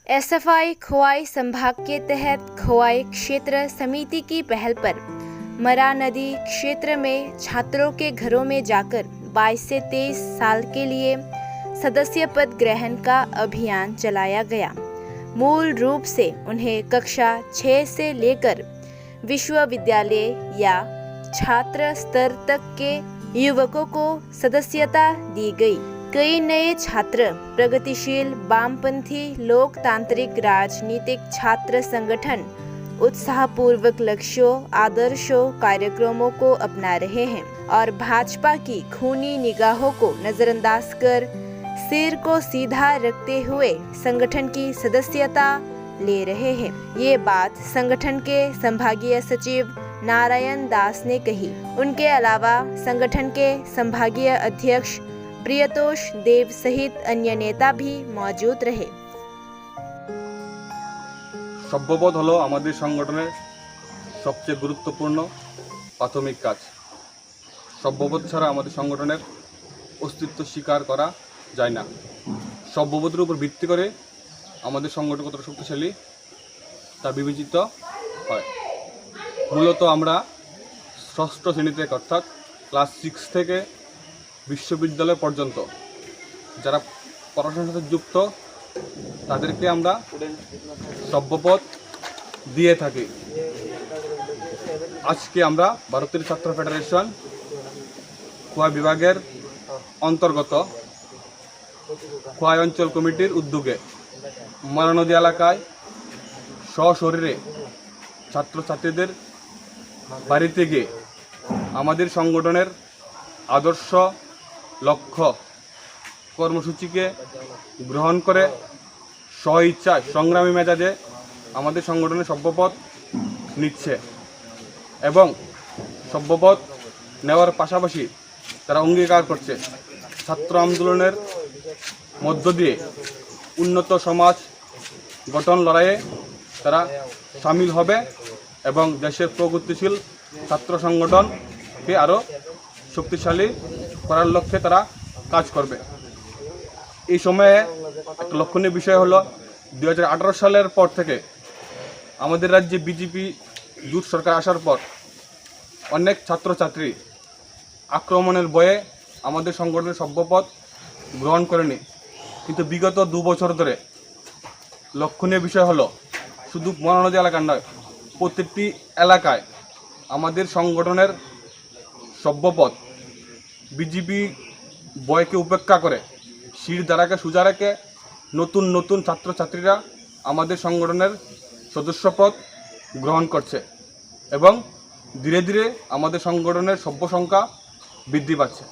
SFI Khowai संभाग के तहत खोवाई क्षेत्र समिति की पहल पर मरा नदी क्षेत्र में छात्रों के घरों में जाकर 22 से 23 साल के लिए सदस्य पद ग्रहण का अभियान चलाया गया। मूल रूप से उन्हें कक्षा 6 से लेकर विश्वविद्यालय या छात्र स्तर तक के युवकों को सदस्यता दी गई। कई नए छात्र प्रगतिशील वामपंथी लोकतांत्रिक राजनीतिक छात्र संगठन उत्साहपूर्वक लक्ष्यों, आदर्शों, कार्यक्रमों को अपना रहे हैं और भाजपा की खूनी निगाहों को नजरअंदाज कर सिर को सीधा रखते हुए संगठन की सदस्यता ले रहे हैं। ये बात संगठन के संभागीय सचिव नारायण दास ने कही। उनके अलावा संगठन के संभागीय अध्यक्ष प्रियतोष देव सहित अन्य नेता भी मौजूद रहे। সভ্যবোধ হলো আমাদের সংগঠনের সবচেয়ে গুরুত্বপূর্ণ প্রাথমিক কাজ। সভ্যবোধ ছাড়া আমাদের সংগঠনের অস্তিত্ব স্বীকার করা যায় না। সভ্যবোধের উপর ভিত্তি করে আমাদের সংগঠন কতটা শক্তিশালী তা বিবেচিত হয়। মূলত আমরা ষষ্ঠ শ্রেণী থেকে অর্থাৎ ক্লাস 6 থেকে বিশ্ববিদ্যালয় পর্যন্ত যারা পড়াশোনার সাথে যুক্ত তাদেরকে আমরা সভ্যপদ দিয়ে থাকি। আজকে আমরা ভারতের ছাত্র ফেডারেশন খোয়াই বিভাগের অন্তর্গত খোয়াই অঞ্চল কমিটির উদ্যোগে মরা নদী এলাকায় সশরীরে ছাত্রছাত্রীদের বাড়িতে গিয়ে আমাদের সংগঠনের আদর্শ লক্ষ্য কর্মসূচিকে গ্রহণ করে স্বইচ্ছায় সংগ্রামী মেজাজে আমাদের সংগঠনের সভ্যপদ নিচ্ছে এবং সভ্যপদ নেওয়ার পাশাপাশি তারা অঙ্গীকার করছে ছাত্র আন্দোলনের মধ্য দিয়ে উন্নত সমাজ গঠন লড়াইয়ে তারা সামিল হবে এবং দেশের প্রগতিশীল ছাত্র সংগঠনকে আরও শক্তিশালী করার লক্ষ্যে তারা কাজ করবে। এই সময়ে একটা লক্ষণীয় বিষয় হলো 2018 সালের পর থেকে আমাদের রাজ্যে বিজেপি জোট সরকার আসার পর অনেক ছাত্রছাত্রী আক্রমণের ভয়ে আমাদের সংগঠনের সভ্যপদ গ্রহণ করেনি। কিন্তু বিগত 2 বছর ধরে লক্ষণীয় বিষয় হলো শুধু মরা নদী এলাকার নয়, প্রত্যেকটি এলাকায় আমাদের সংগঠনের সভ্যপদ বিজেপি ভয়কে উপেক্ষা করে শির দ্বারাকে সোজা রেখে নতুন নতুন ছাত্রছাত্রীরা আমাদের সংগঠনের সদস্যপদ গ্রহণ করছে এবং ধীরে ধীরে আমাদের সংগঠনের সভ্য সংখ্যা বৃদ্ধি পাচ্ছে।